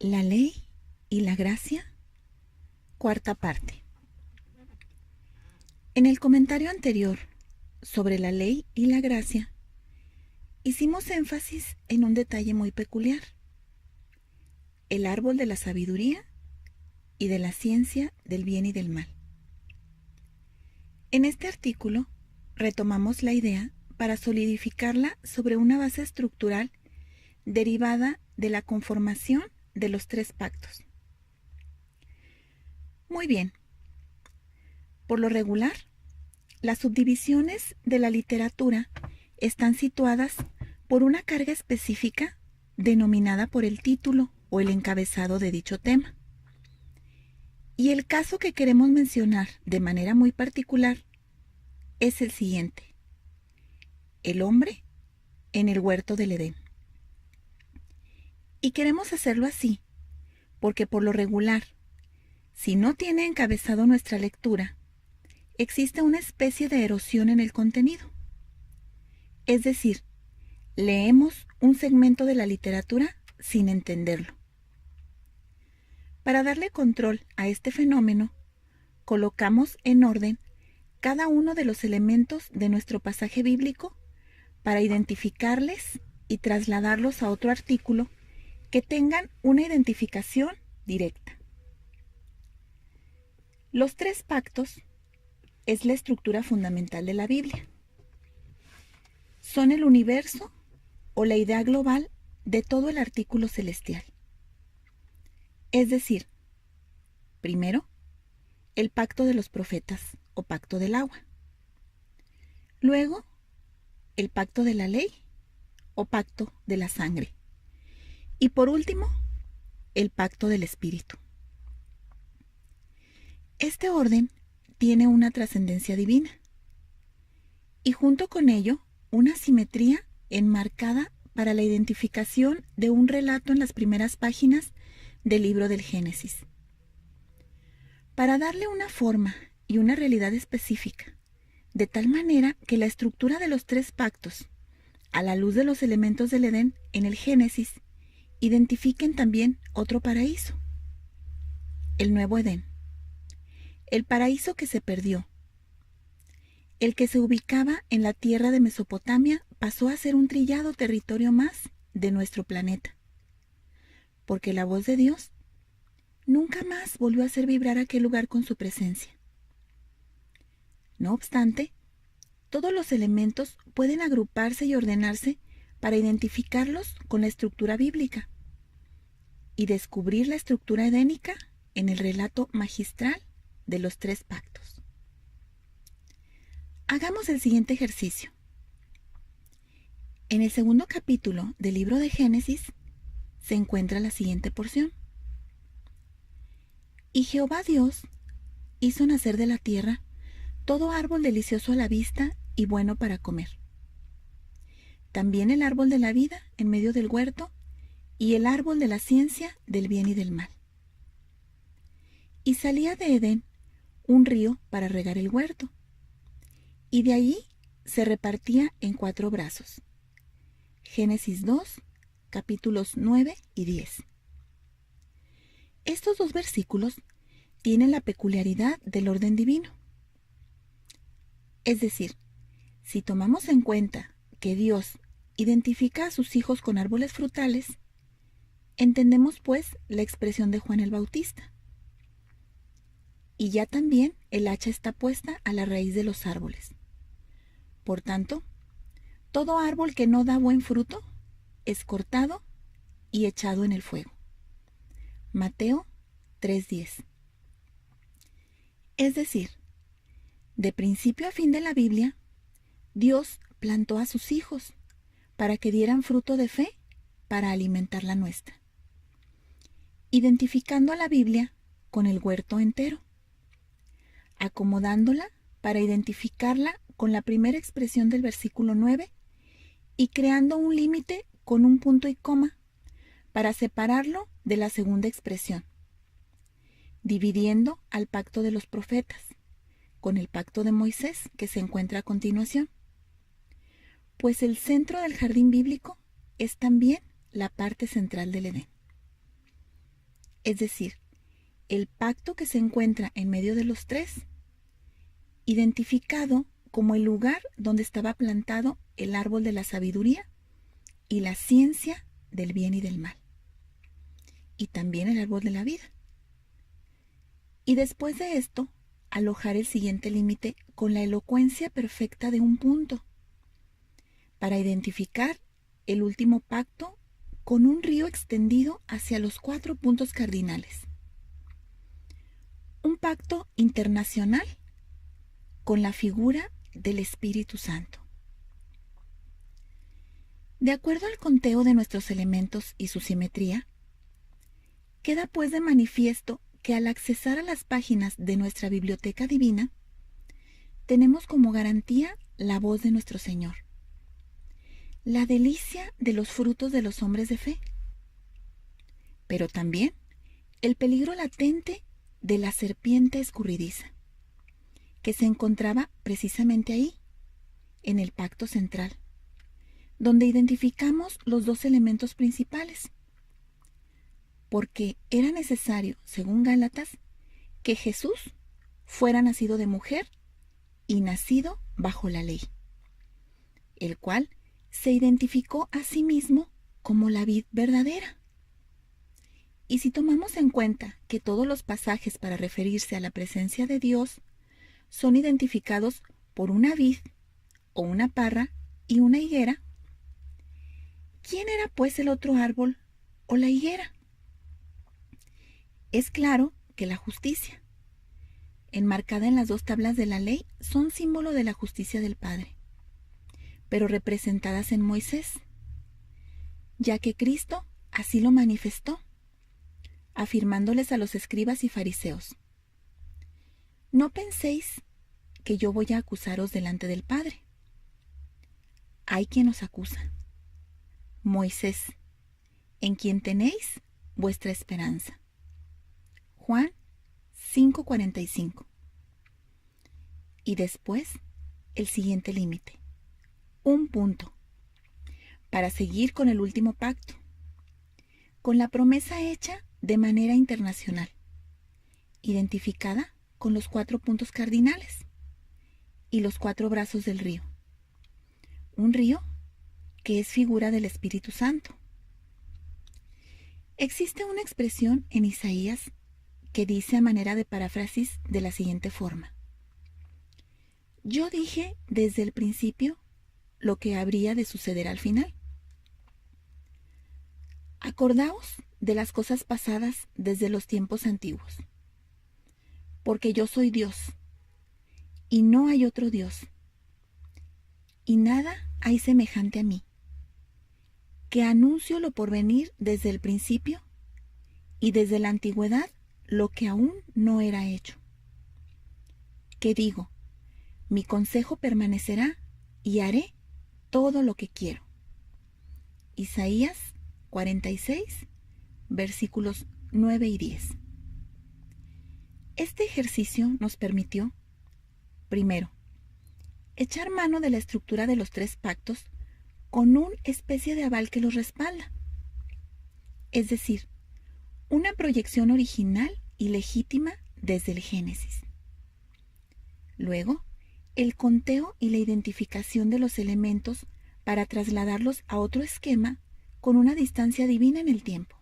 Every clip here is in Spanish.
La ley y la gracia, cuarta parte. En el comentario anterior sobre la ley y la gracia, hicimos énfasis en un detalle muy peculiar: el árbol de la sabiduría y de la ciencia del bien y del mal. En este artículo retomamos la idea para solidificarla sobre una base estructural derivada de la conformación de los tres pactos. Muy bien. Por lo regular, las subdivisiones de la literatura están situadas por una carga específica denominada por el título o el encabezado de dicho tema. Y el caso que queremos mencionar de manera muy particular es el siguiente: el hombre en el huerto del Edén. Y queremos hacerlo así porque por lo regular, si no tiene encabezado nuestra lectura, existe una especie de erosión en el contenido. Es decir, leemos un segmento de la literatura sin entenderlo. Para darle control a este fenómeno, colocamos en orden cada uno de los elementos de nuestro pasaje bíblico para identificarles y trasladarlos a otro artículo que tengan una identificación directa. Los tres pactos es la estructura fundamental de la Biblia. Son el universo o la idea global de todo el artículo celestial. Es decir, primero, el pacto de los profetas o pacto del agua. Luego, el pacto de la ley o pacto de la sangre. Y por último, el pacto del espíritu. Este orden tiene una trascendencia divina y junto con ello una simetría enmarcada para la identificación de un relato en las primeras páginas del libro del Génesis. Para darle una forma y una realidad específica, de tal manera que la estructura de los tres pactos, a la luz de los elementos del Edén en el Génesis, identifiquen también otro paraíso, el nuevo Edén, el paraíso que se perdió. El que se ubicaba en la tierra de Mesopotamia pasó a ser un trillado territorio más de nuestro planeta, porque la voz de Dios nunca más volvió a hacer vibrar aquel lugar con su presencia. No obstante, todos los elementos pueden agruparse y ordenarse para identificarlos con la estructura bíblica y descubrir la estructura edénica en el relato magistral de los tres pactos. Hagamos el siguiente ejercicio. En el segundo capítulo del libro de Génesis se encuentra la siguiente porción. Y Jehová Dios hizo nacer de la tierra todo árbol delicioso a la vista y bueno para comer. También el árbol de la vida en medio del huerto y el árbol de la ciencia del bien y del mal. Y salía de Edén un río para regar el huerto, y de allí se repartía en 4 brazos. Génesis 2, capítulos 9 y 10. Estos 2 versículos tienen la peculiaridad del orden divino. Es decir, si tomamos en cuenta que Dios identifica a sus hijos con árboles frutales, entendemos pues la expresión de Juan el Bautista. Y ya también el hacha está puesta a la raíz de los árboles. Por tanto, todo árbol que no da buen fruto es cortado y echado en el fuego. Mateo 3:10. Es decir, de principio a fin de la Biblia, Dios plantó a sus hijos para que dieran fruto de fe para alimentar la nuestra, identificando a la Biblia con el huerto entero, acomodándola para identificarla con la primera expresión del versículo 9 y creando un límite con un punto y coma para separarlo de la segunda expresión, dividiendo al pacto de los profetas con el pacto de Moisés que se encuentra a continuación, pues el centro del jardín bíblico es también la parte central del Edén. es decir, el pacto que se encuentra en medio de los tres, identificado como el lugar donde estaba plantado el árbol de la sabiduría y la ciencia del bien y del mal, y también el árbol de la vida. Y después de esto, alojar el siguiente límite con la elocuencia perfecta de un punto, para identificar el último pacto con un río extendido hacia los 4 puntos cardinales. Un pacto internacional con la figura del Espíritu Santo. De acuerdo al conteo de nuestros elementos y su simetría, queda pues de manifiesto que al accesar a las páginas de nuestra biblioteca divina, tenemos como garantía la voz de nuestro Señor, la delicia de los frutos de los hombres de fe, pero también el peligro latente de la serpiente escurridiza, que se encontraba precisamente ahí, en el pacto central, donde identificamos los 2 elementos principales, porque era necesario, según Gálatas, que Jesús fuera nacido de mujer y nacido bajo la ley, el cual se identificó a sí mismo como la vid verdadera. Y si tomamos en cuenta que todos los pasajes para referirse a la presencia de Dios son identificados por una vid o una parra y una higuera, ¿quién era pues el otro árbol o la higuera? Es claro que la justicia, enmarcada en las 2 tablas de la ley, son símbolo de la justicia del Padre, pero representadas en Moisés, ya que Cristo así lo manifestó, afirmándoles a los escribas y fariseos: no penséis que yo voy a acusaros delante del Padre. Hay quien os acusa, Moisés, en quien tenéis vuestra esperanza. Juan 5:45. Y después, el siguiente límite, un punto, para seguir con el último pacto, con la promesa hecha de manera internacional, identificada con los 4 puntos cardinales y los 4 brazos del río. Un río que es figura del Espíritu Santo. Existe una expresión en Isaías que dice a manera de paráfrasis de la siguiente forma: yo dije desde el principio lo que habría de suceder al final. Acordaos de las cosas pasadas desde los tiempos antiguos, porque yo soy Dios, y no hay otro Dios, y nada hay semejante a mí, que anuncio lo por venir desde el principio, y desde la antigüedad lo que aún no era hecho. Que digo, mi consejo permanecerá, y haré todo lo que quiero. Isaías 46, versículos 9 y 10. Este ejercicio nos permitió, primero, echar mano de la estructura de los 3 pactos con una especie de aval que los respalda, es decir, una proyección original y legítima desde el Génesis. Luego, el conteo y la identificación de los elementos para trasladarlos a otro esquema con una distancia divina en el tiempo,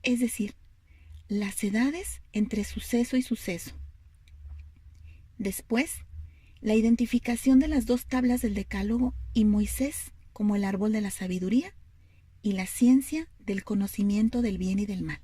es decir, las edades entre suceso y suceso. Después, la identificación de las 2 tablas del Decálogo y Moisés como el árbol de la sabiduría y la ciencia del conocimiento del bien y del mal,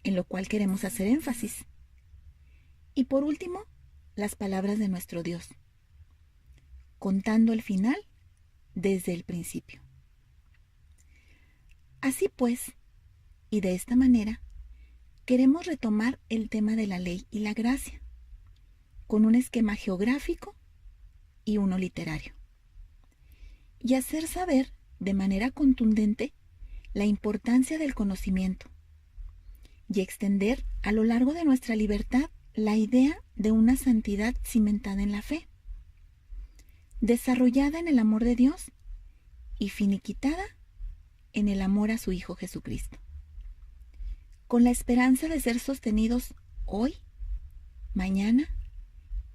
en lo cual queremos hacer énfasis. Y por último, las palabras de nuestro Dios, contando el final desde el principio. Así pues, y de esta manera, queremos retomar el tema de la ley y la gracia, con un esquema geográfico y uno literario, y hacer saber de manera contundente la importancia del conocimiento, y extender a lo largo de nuestra libertad la idea de una santidad cimentada en la fe, desarrollada en el amor de Dios y finiquitada en el amor a su Hijo Jesucristo. con la esperanza de ser sostenidos hoy, mañana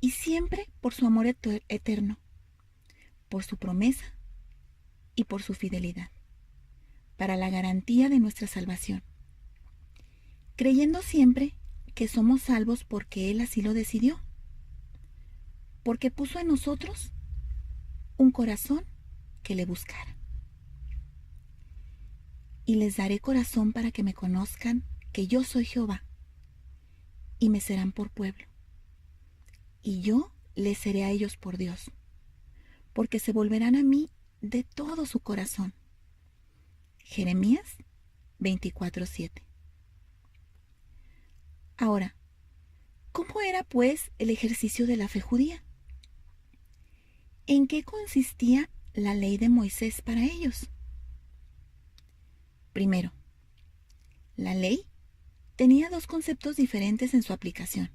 y siempre por su amor eterno, por su promesa y por su fidelidad, para la garantía de nuestra salvación, creyendo siempre que somos salvos porque Él así lo decidió, porque puso en nosotros un corazón que le buscara. Y les daré corazón para que me conozcan que yo soy Jehová, y me serán por pueblo, y yo les seré a ellos por Dios, porque se volverán a mí de todo su corazón. Jeremías 24:7. Ahora, ¿cómo era pues el ejercicio de la fe judía? ¿En qué consistía la ley de Moisés para ellos? Primero, la ley tenía dos conceptos diferentes en su aplicación,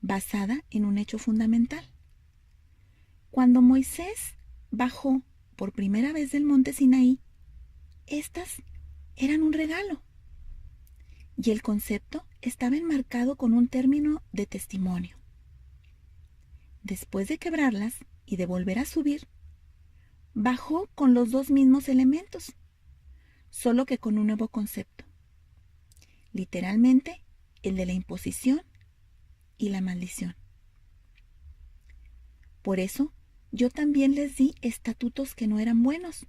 basada en un hecho fundamental. Cuando Moisés bajó por primera vez del monte Sinaí, estas eran un regalo, y el concepto estaba enmarcado con un término de testimonio. Después de quebrarlas y de volver a subir, bajó con los dos mismos elementos, solo que con un nuevo concepto, literalmente el de la imposición y la maldición. Por eso yo también les di estatutos que no eran buenos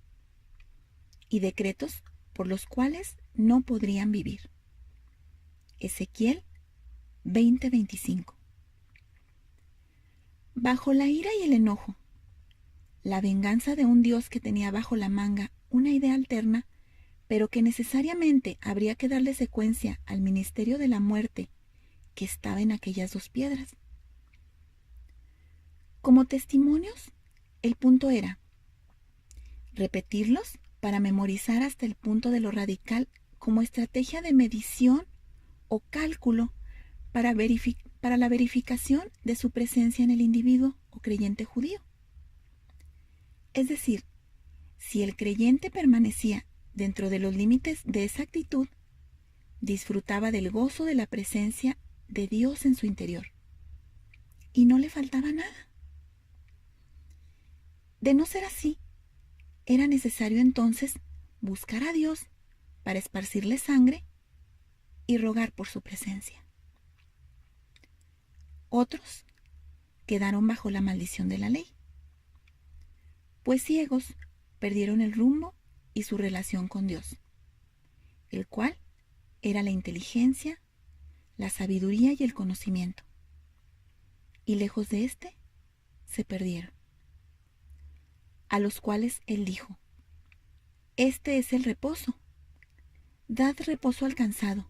y decretos por los cuales no podrían vivir. Ezequiel 20:25. Bajo la ira y el enojo, la venganza de un Dios que tenía bajo la manga una idea alterna, pero que necesariamente habría que darle secuencia al ministerio de la muerte que estaba en aquellas dos piedras. Como testimonios, el punto era repetirlos para memorizar hasta el punto de lo radical como estrategia de medición o cálculo para la verificación de su presencia en el individuo o creyente judío. Es decir, si el creyente permanecía dentro de los límites de esa actitud, disfrutaba del gozo de la presencia de Dios en su interior y no le faltaba nada. De no ser así, era necesario entonces buscar a Dios para esparcirle sangre y rogar por su presencia. Otros quedaron bajo la maldición de la ley, pues ciegos perdieron el rumbo y su relación con Dios, el cual era la inteligencia, la sabiduría y el conocimiento, y lejos de éste se perdieron. A los cuales él dijo: este es el reposo, dad reposo al cansado,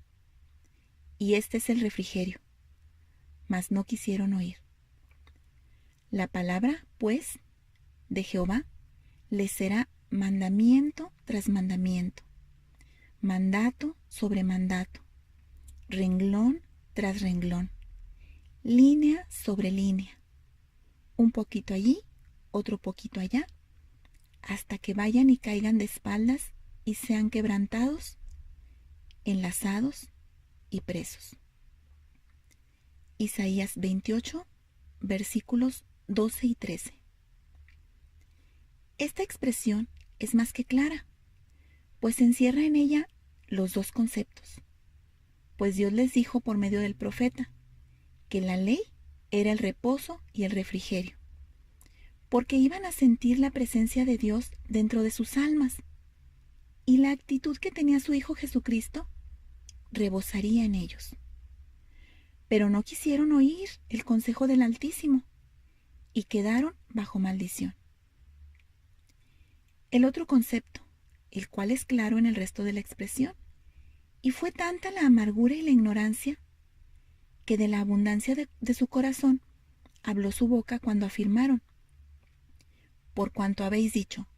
y este es el refrigerio, mas no quisieron oír. La palabra, pues, de Jehová les será mandamiento tras mandamiento, mandato sobre mandato, renglón tras renglón, línea sobre línea, un poquito allí, otro poquito allá, hasta que vayan y caigan de espaldas y sean quebrantados, enlazados y presos. Isaías 28, versículos 12 y 13. Esta expresión es más que clara, pues encierra en ella los dos conceptos, pues Dios les dijo por medio del profeta que la ley era el reposo y el refrigerio, porque iban a sentir la presencia de Dios dentro de sus almas, y la actitud que tenía su Hijo Jesucristo rebosaría en ellos. Pero no quisieron oír el consejo del Altísimo y quedaron bajo maldición. El otro concepto, el cual es claro en el resto de la expresión, y fue tanta la amargura y la ignorancia que de la abundancia de su corazón habló su boca cuando afirmaron: por cuanto habéis dicho,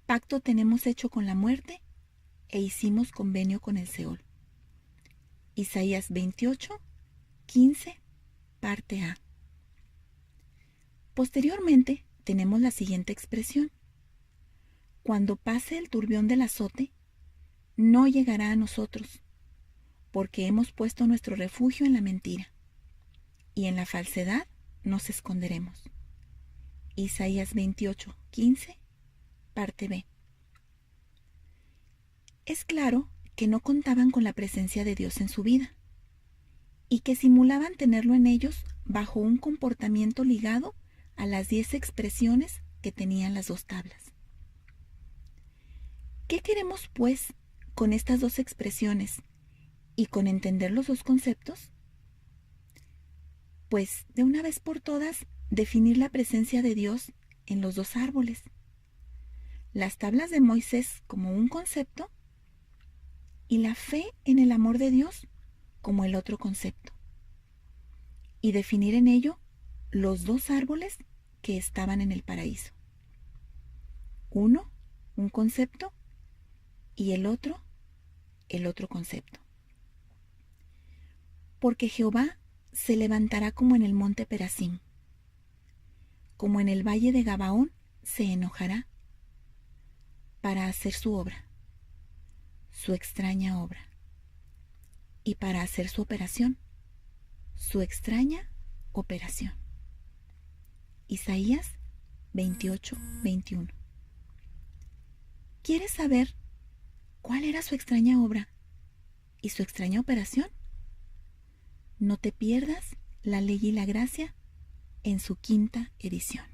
pacto tenemos hecho con la muerte e hicimos convenio con el Seol. Isaías 28, 15, parte A. Posteriormente tenemos la siguiente expresión: cuando pase el turbión del azote, no llegará a nosotros, porque hemos puesto nuestro refugio en la mentira, y en la falsedad nos esconderemos. Isaías 28:15, parte B. Es claro que no contaban con la presencia de Dios en su vida, y que simulaban tenerlo en ellos bajo un comportamiento ligado a las 10 expresiones que tenían las dos tablas. ¿Qué queremos, pues, con estas dos expresiones y con entender los dos conceptos? Pues, de una vez por todas, definir la presencia de Dios en los dos árboles. Las tablas de Moisés como un concepto y la fe en el amor de Dios como el otro concepto. Y definir en ello los dos árboles que estaban en el paraíso. Uno, un concepto, y el otro concepto. Porque Jehová se levantará como en el monte Perasim, como en el valle de Gabaón se enojará para hacer su obra, su extraña obra, y para hacer su operación, su extraña operación. Isaías 28:21. ¿Quieres saber cuál era su extraña obra y su extraña operación? No te pierdas La Ley y la Gracia en su 5ª edición.